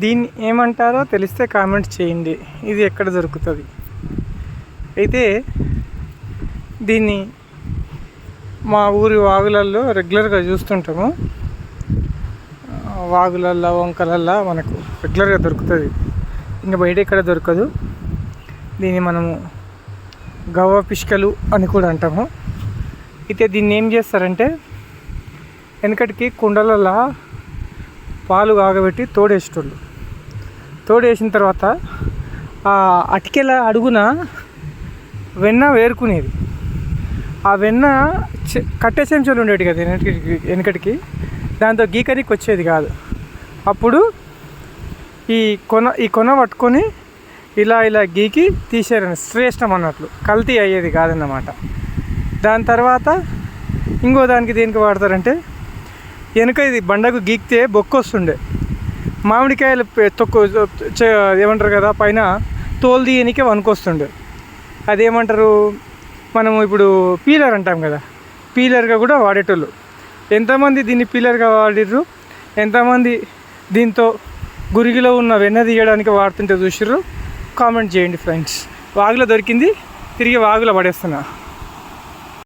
దీన్ని ఏమంటారో తెలిస్తే కామెంట్ చేయండి. ఇది ఎక్కడ దొరుకుతుంది? అయితే దీన్ని మా ఊరి వాగులల్లో రెగ్యులర్గా చూస్తుంటాము. వాగులల్లో వంకలల్లో మనకు రెగ్యులర్గా దొరుకుతుంది, ఇంకా బయట ఎక్కడ దొరకదు. దీన్ని మనము గవ్వ పిష్కలు అని కూడా అంటాము. అయితే దీన్ని ఏం చేస్తారంటే వెనకటికి కుండలలో పాలు కాగబెట్టి తోడేసిన తర్వాత ఆ అటికెల అడుగున వెన్న వేరుకునేది. ఆ వెన్న కట్టె చెంచాలు ఉండేవి కదా వెనకటికి, దాంతో గీకరికి వచ్చేది కాదు. అప్పుడు ఈ కొన పట్టుకొని ఇలా గీకి తీసేయాలని శ్రేష్టం అన్నట్లు, కల్తీ అయ్యేది కాదన్నమాట. దాని తర్వాత ఇంకో దానికి దేనికి వాడతారంటే, వెనుక ఇది బండకు గీకితే బొక్క వస్తుండే, మామిడికాయలు ఏమంటారు కదా, పైన తోలు తీయనికే వనుకొస్తుండే. అదేమంటారు, మనము ఇప్పుడు పీలర్ అంటాం కదా, పీలర్గా కూడా వాడేటోళ్ళు. ఎంతమంది దీన్ని పీలర్గా వాడిర్రు, ఎంతమంది దీంతో గురిగిలో ఉన్న వెన్న తీయడానికి వాడుతుంటే చూసిర్రు, కామెంట్ చేయండి ఫ్రెండ్స్. వాగులో దొరికింది, తిరిగి వాగులో పడేస్తున్నా.